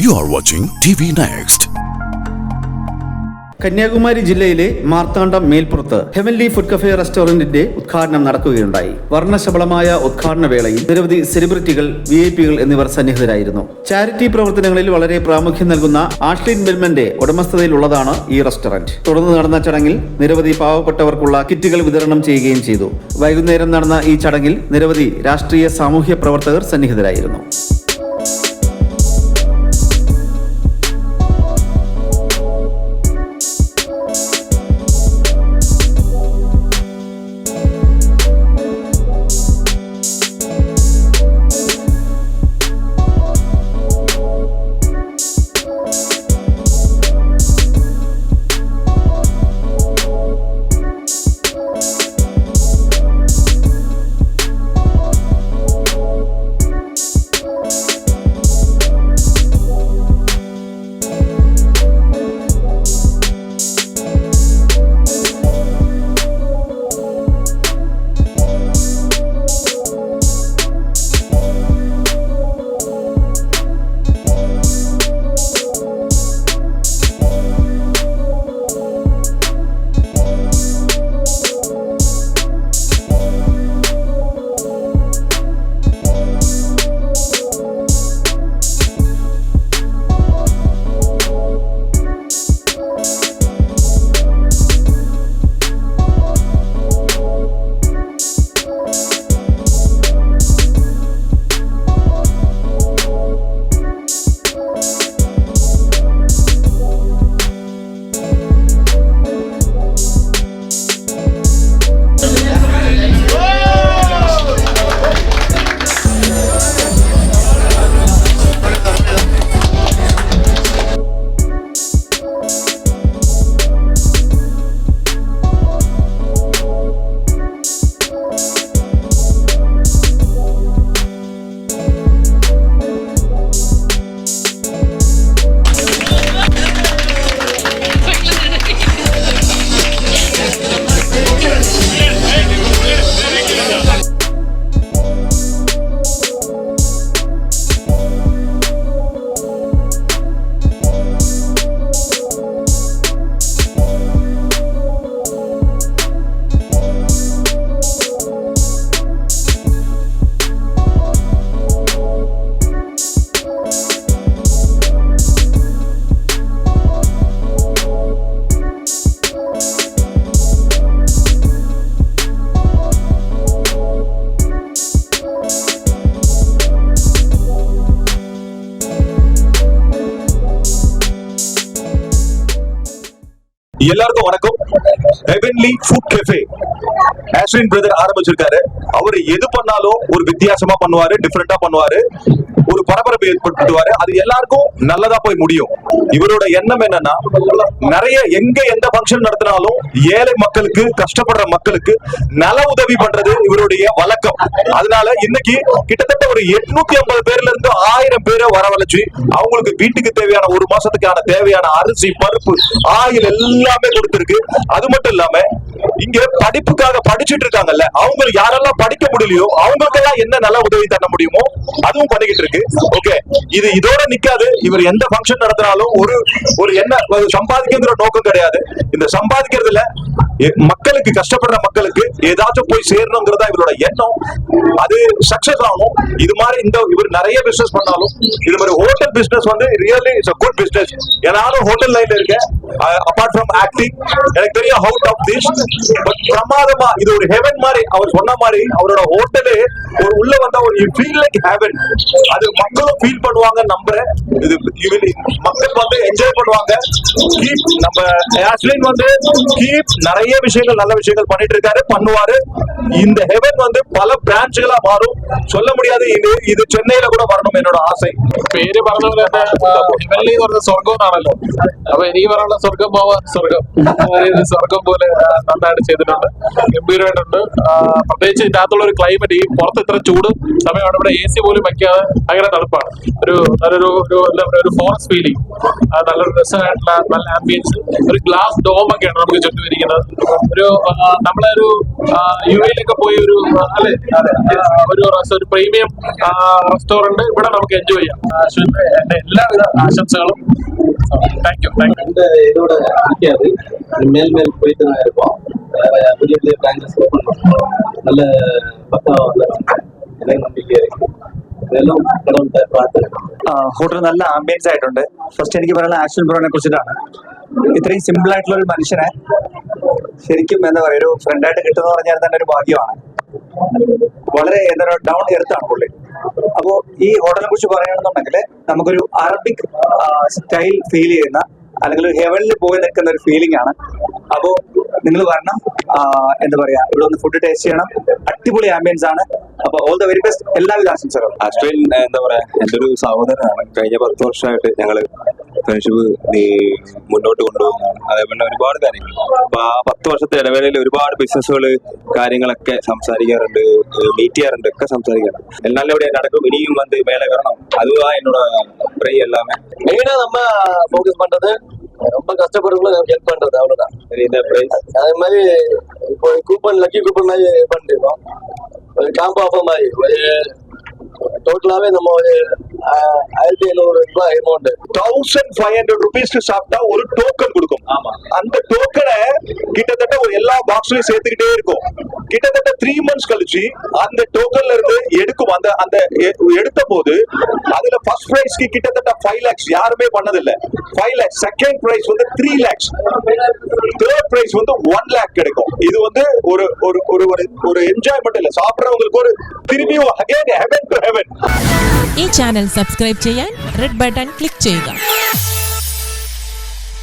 You are watching TV Next. Kanyakumari ജില്ലയിലെ Marthandam മേൽപ്പുറത്ത് heavenly food cafe റെസ്റ്റോറന്റിന്റെ ഉദ്ഘാടനം നടക്കുകയുണ്ടായി. വർണ്ണശബളമായ ഉദ്ഘാടന വേളയിൽ നിരവധി സെലിബ്രിറ്റികൾ, VIP-കൾ എന്നിവർ സന്നിഹിതരായിരുന്നു. ചാരിറ്റി പ്രവർത്തനങ്ങളിൽ വളരെ പ്രാമുഖ്യം നൽകുന്ന ആഷ്ലിൻ ബെൽമന്റെ ഉടമസ്ഥതയിലുള്ളതാണ് ഈ റെസ്റ്റോറന്റ്. തുടർന്ന് നടന്ന ചടങ്ങിൽ നിരവധി പാവപ്പെട്ടവർക്കുള്ള കിറ്റുകൾ വിതരണം ചെയ്യുകയും ചെയ്തു. വൈകുന്നേരം നടന്ന ഈ ചടങ്ങിൽ നിരവധി രാഷ്ട്രീയ, സാമൂഹ്യ പ്രവർത്തകർ സന്നിഹിതരായിരുന്നു. எல்லாருக்கும் வணக்கம். Heavenly food cafe Ashlin brother ஆரம்பிச்சிருக்காரு. அவர் எது பண்ணாலும் ஒரு வித்தியாசமா பண்ணுவாரு, டிஃபரெண்டா பண்ணுவாரு, ஒரு பரபரப்பு ஏற்படுத்துவாரு. அது எல்லாருக்கும் நல்லதா போய் முடியும். இவரோட எண்ணம் என்னன்னா, நிறைய எந்த ஃபங்க்ஷன் நடத்தினாலும் ஏழை மக்களுக்கு, கஷ்டப்படுற மக்களுக்கு நல உதவி பண்றது இவருடைய வழக்கம். அதனால இன்னைக்கு கிட்டத்தட்ட ஒரு 850 பேர்ல இருந்து 1000 பேரை வரவழைச்சு அவங்களுக்கு வீட்டுக்கு தேவையான ஒரு மாசத்துக்கான தேவையான அரிசி, பருப்பு, ஆயில் எல்லாமே கொடுத்திருக்கு. அது மட்டும் இல்லாம இங்க படிப்புக்காக படிச்சுட்டு இருக்காங்கல்ல, அவங்களுக்கு யாரெல்லாம் படிக்க முடியலையோ அவங்களுக்கெல்லாம் என்ன நல்ல உதவி தர முடியுமோ அதுவும் பண்ணிக்கிட்டு இருக்கு. ஓகே, இது இதோட நிக்காது. இவர் எந்த ஃபங்க்ஷன் நடத்தினாலும் ஒரு என்ன சம்பாதிக்கிற நோக்கம் கிடையாது. இந்த சம்பாதிக்கிறதுல மக்களுக்கு, கஷ்டப்படுற மக்களுக்கு ஏதாச்சும் போய் சேரணுங்கிறதா இவரோட எண்ணம். அது சக்சஸ் ஆகும். இது மாதிரி இவர் நிறைய பிசினஸ் பண்ணாலும் இது மாதிரி ஹோட்டல் பிசினஸ் வந்து really it's a good business. நானும் ஹோட்டல் லைன்ல இருக்கேன். அபார்ட் ஃப்ரம் ஆக்டிங் எனக்கு தெரியும் அவுட் ஆஃப் திஸ். பட் பிரமாதமா இது ஒரு ஹெவன் மாதிரி. அவர் சொன்ன மாதிரி அவரோட ஹோட்டலே ஒரு உள்ள வந்தா ஒரு யூ ஃபீல் லைக் ஹெவன். அது மக்களும் ஃபீல் பண்ணுவாங்க நம்புறேன். இது மக்கள் வந்து என்ஜாய் பண்ணுவாங்க. கீப் நம்ம ஆஷ்லின் வந்து கீப் நிறைய விஷயங்கள், நல்ல விஷயங்கள் பண்ணிட்டு இருக்காரு, பண்ணுவாரு. இந்த ஹெவன் வந்து பல பிரான்ச்சுகளா மாறும். சொல்ல முடியாது. ഇത് ചെന്നൈയില കൂടെ വരണം എന്നോട് ആശ. പേര് പറഞ്ഞ പോലെ ഹെവൻലി എന്ന് പറഞ്ഞ സ്വർഗം എന്നാണല്ലോ. അപ്പൊ എനിക്ക് പറയാനുള്ള സ്വർഗം പോവാ സ്വർഗം പോലെ നന്നായിട്ട് ചെയ്തിട്ടുണ്ട്, ഗംഭീരമായിട്ടുണ്ട്. പ്രത്യേകിച്ച് ഇതിനകത്തുള്ള ഒരു ക്ലൈമറ്റ്, ഈ പുറത്ത് ഇത്ര ചൂട് സമയമാണ്, ഇവിടെ AC പോലും വയ്ക്കാതെ അങ്ങനെ തണുപ്പാണ്. നല്ലൊരു എന്താ പറയുക, ഒരു ഫോറസ്റ്റ് ഫീലിംഗ്, നല്ലൊരു രസമായിട്ടുള്ള നല്ല ആംബിയൻസ്. ഒരു ഗ്ലാസ് ഡോം ഒക്കെയാണ് നമുക്ക് ചുറ്റും ഇരിക്കുന്നത്. നമ്മളെ ഒരു UAE പോയി ഒരു അല്ലെ ഒരു പ്രീമിയം റെസ്റ്റോറന്റ് ഇവിടെ നമുക്ക് എൻജോയ് ചെയ്യാം. എന്റെ എല്ലാവിധ ஆசம்சங்களும். தேங்க்யூ. இதோட நிற்காது, மேல் போயிட்டு தான் இருப்போம். பெரிய பெரிய பிரான்ச்சஸ் ஓப்பன் பண்ணுவோம். நல்ல பக்காவாக எனக்கு நம்பிக்கை இருக்கு. ഇതെല്ലാം കടവുണ്ട് പാട്ട്. ഹോട്ടൽ നല്ല ആംബിയൻസ് ആയിട്ടുണ്ട്. ഫസ്റ്റ് എനിക്ക് പറയാനുള്ള ആക്ഷൻ ബ്രോനെ കുറിച്ചിട്ടാണ്. ഇത്രയും സിമ്പിൾ ആയിട്ടുള്ള ഒരു മനുഷ്യനെ ശരിക്കും എന്താ പറയുക, ഒരു ഫ്രണ്ടായിട്ട് കിട്ടുന്ന പറഞ്ഞാൽ തന്നെ ഒരു ഭാഗ്യമാണ്. വളരെ എന്താ പറയുക, ഡൗൺ എർത്താണ് പുള്ളി. അപ്പോൾ ഈ ഹോട്ടലിനെ കുറിച്ച് പറയുകയാണെന്നുണ്ടെങ്കിൽ നമുക്കൊരു അറബിക് സ്റ്റൈൽ ഫീൽ ചെയ്യുന്ന, അല്ലെങ്കിൽ ഒരു ഹെവനിൽ പോയി നിൽക്കുന്ന ഒരു ഫീലിംഗ് ആണ്. അപ്പോൾ നിങ്ങൾ വരണം, എന്താ പറയാ, ഇവിടെ ഒന്ന് ഫുഡ് ടേസ്റ്റ് ചെയ്യണം. അടിപൊളി ആംബിയൻസ് ആണ്. അപ്പൊ ഓൾ ദ വെരി ബെസ്റ്റ്, എല്ലാവിധ ആശംസകളും. അശ്വിൻ എന്താ പറയാ, എൻ്റെ ഒരു സഹോദരനാണ്. കഴിഞ്ഞ 10 വർഷമായിട്ട് ഞങ്ങള് ഫ്രണ്ട്ഷിപ്പ് മുന്നോട്ട് കൊണ്ടുപോകുന്നതാണ്. അതേപോലെ ഒരുപാട് കാര്യങ്ങൾ, അപ്പൊ ആ 10 വർഷത്തെ ഇടവേളയിൽ ഒരുപാട് ബിസിനസ്സുകള് കാര്യങ്ങളൊക്കെ സംസാരിക്കാറുണ്ട്, മീറ്റ് ചെയ്യാറുണ്ട്, ഒക്കെ സംസാരിക്കാറുണ്ട്. എന്നാലും ഇവിടെ നടക്കും, ഇനിയും வந்து மேலே வரணும், அதுதான் என்னோட ப்ரை எல்லாமே. மெயினா நம்ம ஃபோக்கஸ் பண்றது ரொம்ப கஷ்டப்படுறவங்களுக்கு ஹெல்ப் பண்றது, அவ்வளவுதான். இந்த பிரைஸ் அதே மாதிரி இப்போ கூப்பன், லக்கி கூப்பன் மாதிரி பண்ணிருக்கோம். ஒரு காம்போ ஆஃபர் மாதிரி ஒரு டோட்டலாவே நம்ம ஒரு 1500 ரூபாய் அமௌண்ட், 1500 ருபீஸ்க்கு சாப்பிட்டா ஒரு டோக்கன் கொடுக்கும். அந்த டோக்கனை கிட்டத்தட்ட ஒரு எல்லா பாக்ஸ்லயும் சேர்த்துக்கிட்டே இருக்கும். கிட்டத்தட்ட 3 months கழிச்சு அந்த டோக்கன்ல இருந்து எடுக்கும். அந்த எடுத்த போது அதுல ஃபர்ஸ்ட் பிரைஸ்க்கு கிட்டத்தட்ட 5 lakhs யாருமே பண்ணதில்லை. 5 lakhs, செகண்ட் பிரைஸ் வந்து 3 lakhs, தேர்ட் பிரைஸ் வந்து 1 lakh கிடைக்கும். இது வந்து ஒரு ஒரு ஒரு ஒரு என்ஜாய்மெண்ட் இல்ல, சாப்பிடுறவங்களுக்கு ஒரு திரும்பியும் அகைன் ஹெவன் டு ஹெவன். ഈ ചാനൽ സബ്സ്ക്രൈബ് ചെയ്യാൻ റെഡ് ബട്ടൺ ക്ലിക്ക് ചെയ്യുക.